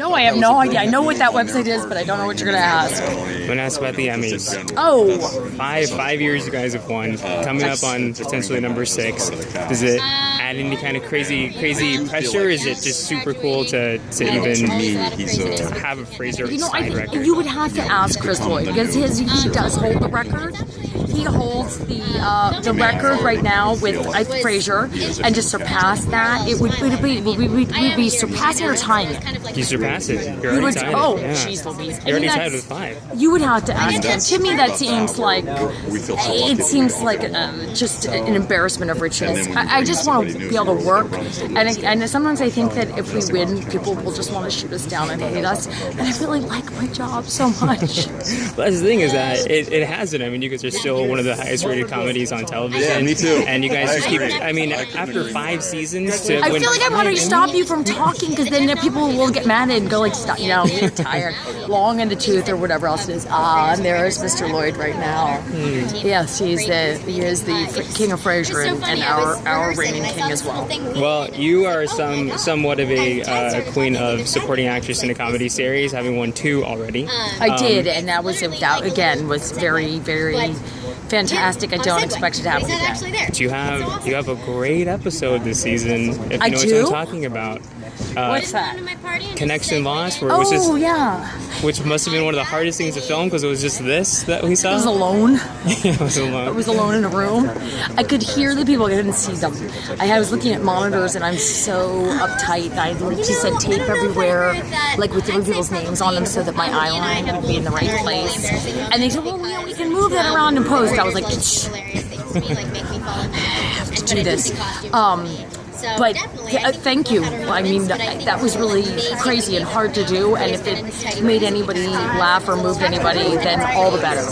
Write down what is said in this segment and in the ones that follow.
No, I have no idea. I know what that website is, but I don't know what you're going to ask. I'm going to ask about the Emmys. Oh. 5 years you guys have won. Coming up on potentially number 6. Does it add any kind of crazy pressure? Is it just super cool to even have a Fraser side record? You would have to ask Chris Lloyd, because he does hold the record. He holds the record right now with Fraser, and to surpass that, it would be surpassing or tying it. You surpass it. You're already tied. Oh, jeez Louise. You're already tied with 5. You would have to ask him. To me, that seems like just an embarrassment of riches. I just want to be able to work, and sometimes I think that if we win, people will just want to shoot us down and hate us. And I really like my job so much. Well, that's the thing is that it hasn't. I mean, you guys are still one of the highest rated comedies on television. Yeah, me too. And you guys just keep. I mean, after 5 seasons, I feel like I want to stop you from talking, because then people will get mad and go like, stop, get tired, long in the tooth or whatever else it is. And there's Mr. Lloyd right now. Yes, he is the king of Frasier and our reigning king as well. Well, you are somewhat of a queen of supporting actress in a comedy series, having won 2 already. I did, and that was very, very fantastic. I don't expect it to happen again. But you have a great episode this season, if you know what I'm talking about. What's that? Connection Lost, which must have been one of the hardest things to film, because it was just this that we saw. It was alone. It was alone. It was alone in a room. I could hear the people. I didn't see them. I was looking at monitors, and I'm so uptight. I just had tape everywhere, like with different people's names on them, so that my eye line would be in the right place. And they said, well, we can move that around in post. I was like, I have to do this. But thank you. I mean, that was really crazy and hard to do, and if it made anybody laugh or moved anybody, then all the better.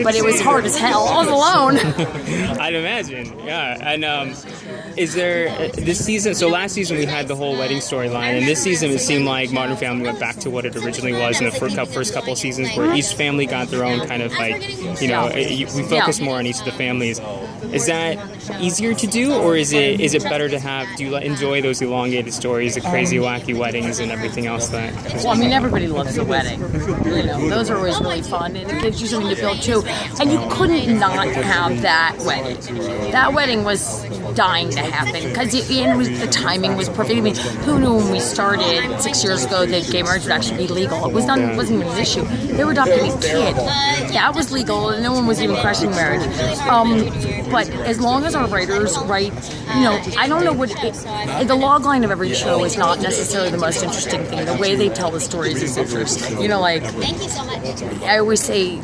But it was hard as hell. I was alone. I'd imagine, yeah. And is there this season? So last season we had the whole wedding storyline, and this season it seemed like Modern Family went back to what it originally was in the first couple of seasons, where each family got their own kind of we focus more on each of the families. Is that easier to do, or is it better to have? Do you enjoy those elongated stories, the crazy wacky weddings, and everything else that? Well, I mean, everybody loves a wedding. Those are always really fun, and it gives you something to build too. And you couldn't not have that wedding. That wedding was dying to happen, because the timing was perfect. I mean, who knew when we started 6 years ago that gay marriage would actually be legal? It wasn't even an issue. They were adopting a kid. That was legal, and no one was even questioning marriage. But as long as our writers write, I don't know what the log line of every show is not necessarily the most interesting thing. The way they tell the stories is interesting. Thank you so much. I always say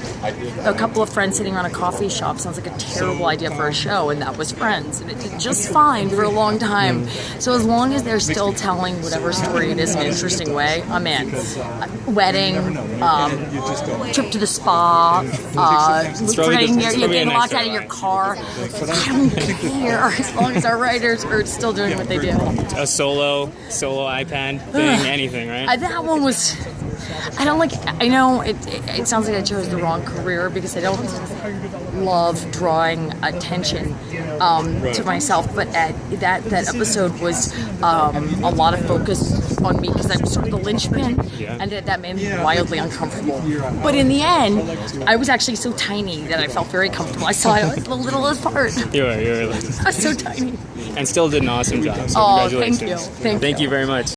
a couple of friends sitting around a coffee shop sounds like a terrible idea for a show, and that was Friends, and it did just fine for a long time. So as long as they're still telling whatever story it is in an interesting way, I'm in. Wedding, trip to the spa, getting locked out of your car. I don't care, as long as our writers are still doing what they do. A solo iPad thing, anything, right? That one was. I don't like. I know it sounds like I chose the wrong career, because I don't love drawing attention to myself. But that episode was a lot of focus on me, because I'm sort of the linchpin, and that made me wildly uncomfortable. But in the end, I was actually so tiny that I felt very comfortable. I saw it the littlest part. You were. I was so tiny. And still did an awesome job. So congratulations. Thank you. Thank you very much.